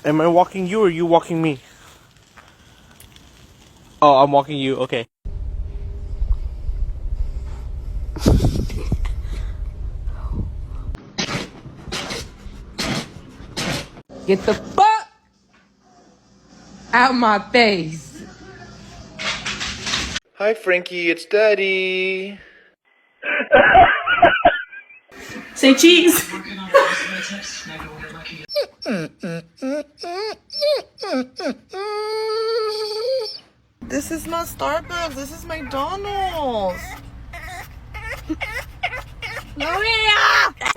Am I walking you or you walking me? Oh, I'm walking you. Okay. Get the fuck out my face. Hi, Frankie. It's Daddy. Say cheese. This is not Starbucks. This is McDonald's. Maria!